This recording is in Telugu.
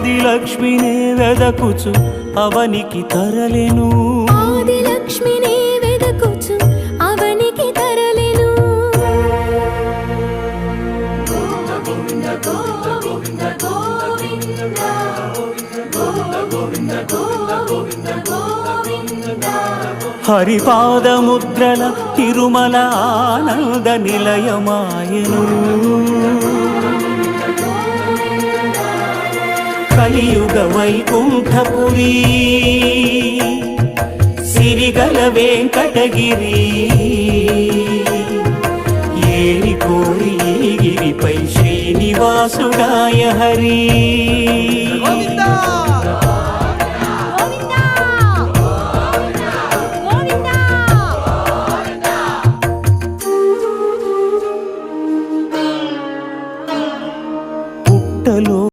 ఆదిలక్ష్మినే వెదకుచు అవనికి తరలెను ఆదిలక్ష్మినే వెదకుచు అవనికి తరలెను హరిపాదముద్రల తిరుమల ఆనంద నిలయమాయను కలియుగ వైకుంఠపురి సిరిగల వెంకటగిరి ఏరి కోరి గిరిపై శ్రీనివాసుడాయ హరి